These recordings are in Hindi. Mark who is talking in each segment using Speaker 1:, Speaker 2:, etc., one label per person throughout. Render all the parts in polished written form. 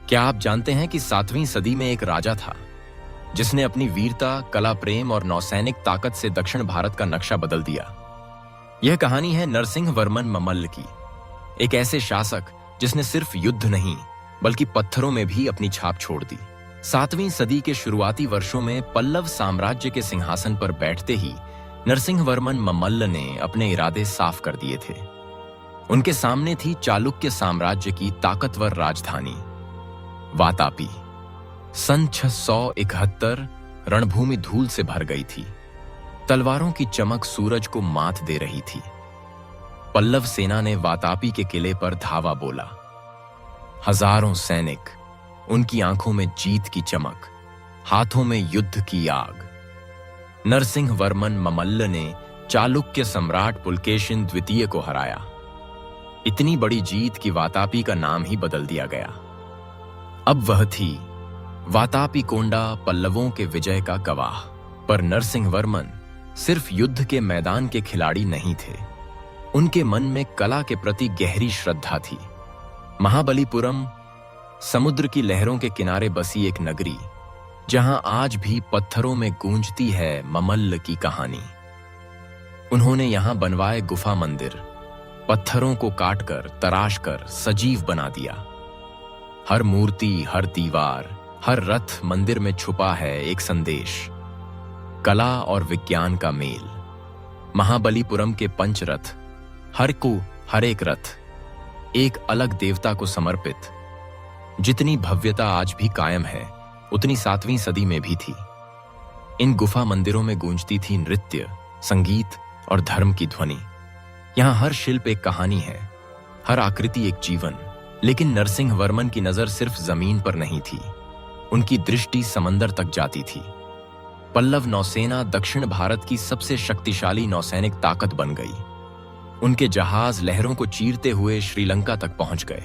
Speaker 1: क्या आप जानते हैं कि 7वीं सदी में एक राजा था जिसने अपनी वीरता, कला प्रेम और नौसैनिक ताकत से दक्षिण भारत का नक्शा बदल दिया। यह कहानी है नरसिंहवर्मन ममल्ल की, एक ऐसे शासक जिसने सिर्फ युद्ध नहीं बल्कि पत्थरों में भी अपनी छाप छोड़ दी। 7वीं सदी के शुरुआती वर्षों में पल्लव साम्राज्य के सिंहासन पर बैठते ही नरसिंहवर्मन ममल्ल ने अपने इरादे साफ कर दिए थे। उनके सामने थी चालुक्य साम्राज्य की ताकतवर राजधानी वातापी। सन 671 रणभूमि धूल से भर गई थी। तलवारों की चमक सूरज को मात दे रही थी। पल्लव सेना ने वातापी के किले पर धावा बोला। हजारों सैनिक, उनकी आंखों में जीत की चमक, हाथों में युद्ध की आग। नरसिंहवर्मन ममल्ल ने चालुक्य सम्राट पुलकेशिन द्वितीय को हराया। इतनी बड़ी जीत कि वातापी का नाम ही बदल दिया गया। अब वह थी वातापी कोंडा पल्लवों के विजय का गवाह। पर नरसिंहवर्मन सिर्फ युद्ध के मैदान के खिलाड़ी नहीं थे। उनके मन में कला के प्रति गहरी श्रद्धा थी। महाबलीपुरम समुद्र की लहरों के किनारे बसी एक नगरी, जहां आज भी पत्थरों में गूंजती है ममल्ल की कहानी। उन्होंने यहां बनवाए गुफा मंदिर, पत्थरों को काटकर तराशकर सजीव बना दिया। हर मूर्ति, हर दीवार, हर रथ मंदिर में छुपा है एक संदेश, कला और विज्ञान का मेल। महाबलीपुरम के पंचरथ, हर एक रथ एक अलग देवता को समर्पित। जितनी भव्यता आज भी कायम है, उतनी 7वीं सदी में भी थी। इन गुफा मंदिरों में गूंजती थी नृत्य, संगीत और धर्म की ध्वनि। यहां हर शिल्प एक कहानी है, हर आकृति एक जीवन। लेकिन नरसिंहवर्मन की नजर सिर्फ जमीन पर नहीं थी, उनकी दृष्टि समंदर तक जाती थी। पल्लव नौसेना दक्षिण भारत की सबसे शक्तिशाली नौसैनिक ताकत बन गई। उनके जहाज लहरों को चीरते हुए श्रीलंका तक पहुंच गए।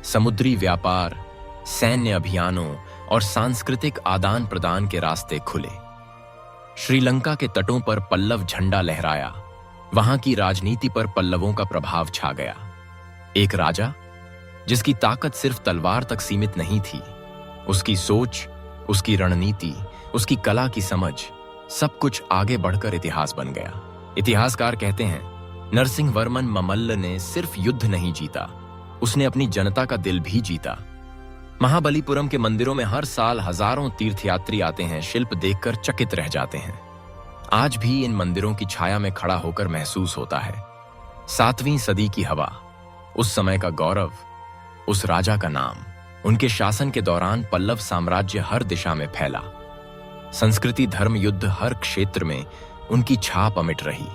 Speaker 1: समुद्री व्यापार, सैन्य अभियानों और सांस्कृतिक आदान प्रदान के रास्ते खुले। श्रीलंका के तटों पर पल्लव झंडा लहराया। वहां की राजनीति पर पल्लवों का प्रभाव छा गया। एक राजा जिसकी ताकत सिर्फ तलवार तक सीमित नहीं थी, उसकी सोच, उसकी रणनीति, उसकी कला की समझ, सब कुछ आगे बढ़कर इतिहास बन गया। इतिहासकार कहते हैं, नरसिंहवर्मन ममल्ल ने सिर्फ युद्ध नहीं जीता, उसने अपनी जनता का दिल भी जीता। महाबलीपुरम के मंदिरों में हर साल हजारों तीर्थयात्री आते हैं, शिल्प देखकर चकित रह जाते हैं। आज भी इन मंदिरों की छाया में खड़ा होकर महसूस होता है 7वीं सदी की हवा, उस समय का गौरव, उस राजा का नाम। उनके शासन के दौरान पल्लव साम्राज्य हर दिशा में फैला। संस्कृति, धर्म, युद्ध, हर क्षेत्र में उनकी छाप अमिट रही।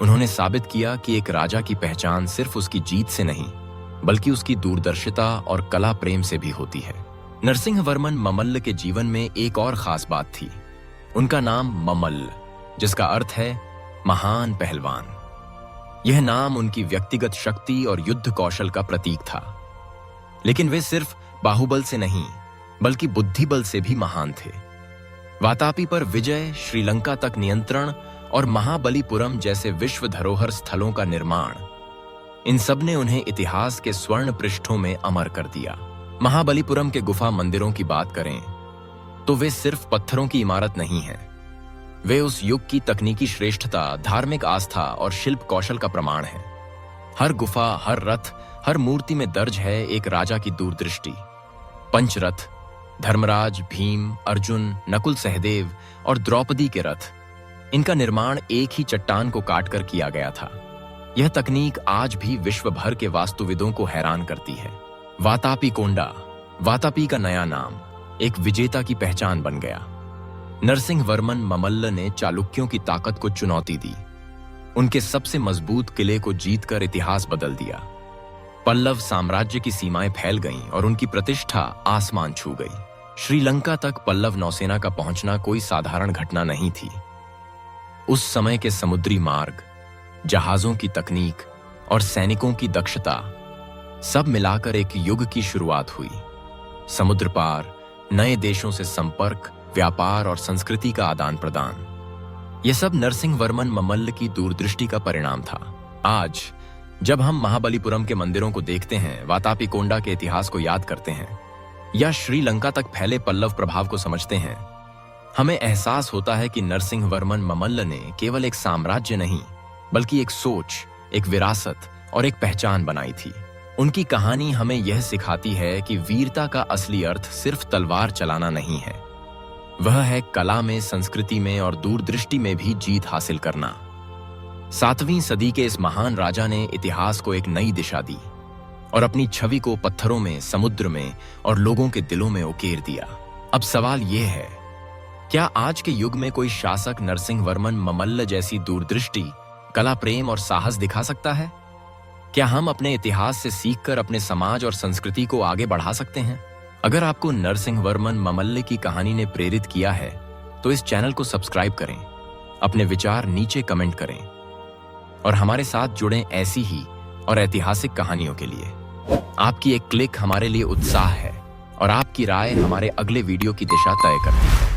Speaker 1: उन्होंने साबित किया कि एक राजा की पहचान सिर्फ उसकी जीत से नहीं, बल्कि उसकी दूरदर्शिता और कला प्रेम से भी होती है। नरसिंहवर्मन ममल्ल के जीवन में एक और खास बात थी। उनका नाम ममल्ल, जिसका अर्थ है महान पहलवान। यह नाम उनकी व्यक्तिगत शक्ति और युद्ध कौशल का प्रतीक था। लेकिन वे सिर्फ बाहुबल से नहीं, बल्कि बुद्धिबल से भी महान थे। वातापी पर विजय, श्रीलंका तक नियंत्रण और महाबलीपुरम जैसे विश्व धरोहर स्थलों का निर्माण, इन सब ने उन्हें इतिहास के स्वर्ण पृष्ठों में अमर कर दिया। महाबलीपुरम के गुफा मंदिरों की बात करें तो वे सिर्फ पत्थरों की इमारत नहीं हैं। वे उस युग की तकनीकी श्रेष्ठता, धार्मिक आस्था और शिल्प कौशल का प्रमाण हैं। हर गुफा, हर रथ, हर मूर्ति में दर्ज है एक राजा की दूरदृष्टि। पंचरथ, धर्मराज, भीम, अर्जुन, नकुल सहदेव और द्रौपदी के रथ, इनका निर्माण एक ही चट्टान को काटकर किया गया था। यह तकनीक आज भी विश्व भर के वास्तुविदों को हैरान करती है। वातापी कोंडा, वातापी का नया नाम, एक विजेता की पहचान बन गया। नरसिंहवर्मन ममल्ल ने चालुक्यों की ताकत को चुनौती दी। उनके सबसे मजबूत किले को जीतकर इतिहास बदल दिया। पल्लव साम्राज्य की सीमाएं फैल गईं और उनकी प्रतिष्ठा आसमान छू गई। श्रीलंका तक पल्लव नौसेना का पहुंचना कोई साधारण घटना नहीं थी। उस समय के समुद्री मार्ग, जहाजों की तकनीक और सैनिकों की दक्षता, सब मिलाकर एक युग की शुरुआत हुई। समुद्र पार नए देशों से संपर्क, व्यापार और संस्कृति का आदान प्रदान, यह सब नरसिंहवर्मन ममल्ल की दूरदृष्टि का परिणाम था। आज जब हम महाबलीपुरम के मंदिरों को देखते हैं, वातापी कोंडा के इतिहास को याद करते हैं, या श्रीलंका तक फैले पल्लव प्रभाव को समझते हैं, हमें एहसास होता है कि नरसिंहवर्मन ममल्ल ने केवल एक साम्राज्य नहीं, बल्कि एक सोच, एक विरासत और एक पहचान बनाई थी। उनकी कहानी हमें यह सिखाती है कि वीरता का असली अर्थ सिर्फ तलवार चलाना नहीं है, वह है कला में, संस्कृति में और दूरदृष्टि में भी जीत हासिल करना। 7वीं सदी के इस महान राजा ने इतिहास को एक नई दिशा दी और अपनी छवि को पत्थरों में, समुद्र में और लोगों के दिलों में उकेर दिया। अब सवाल यह है, क्या आज के युग में कोई शासक नरसिंहवर्मन ममल्ल जैसी दूरदृष्टि, कला प्रेम और साहस दिखा सकता है? क्या हम अपने इतिहास से सीखकर अपने समाज और संस्कृति को आगे बढ़ा सकते हैं? अगर आपको नरसिंहवर्मन ममल्ल की कहानी ने प्रेरित किया है तो इस चैनल को सब्सक्राइब करें, अपने विचार नीचे कमेंट करें और हमारे साथ जुड़ें ऐसी ही और ऐतिहासिक कहानियों के लिए। आपकी एक क्लिक हमारे लिए उत्साह है और आपकी राय हमारे अगले वीडियो की दिशा तय करती है।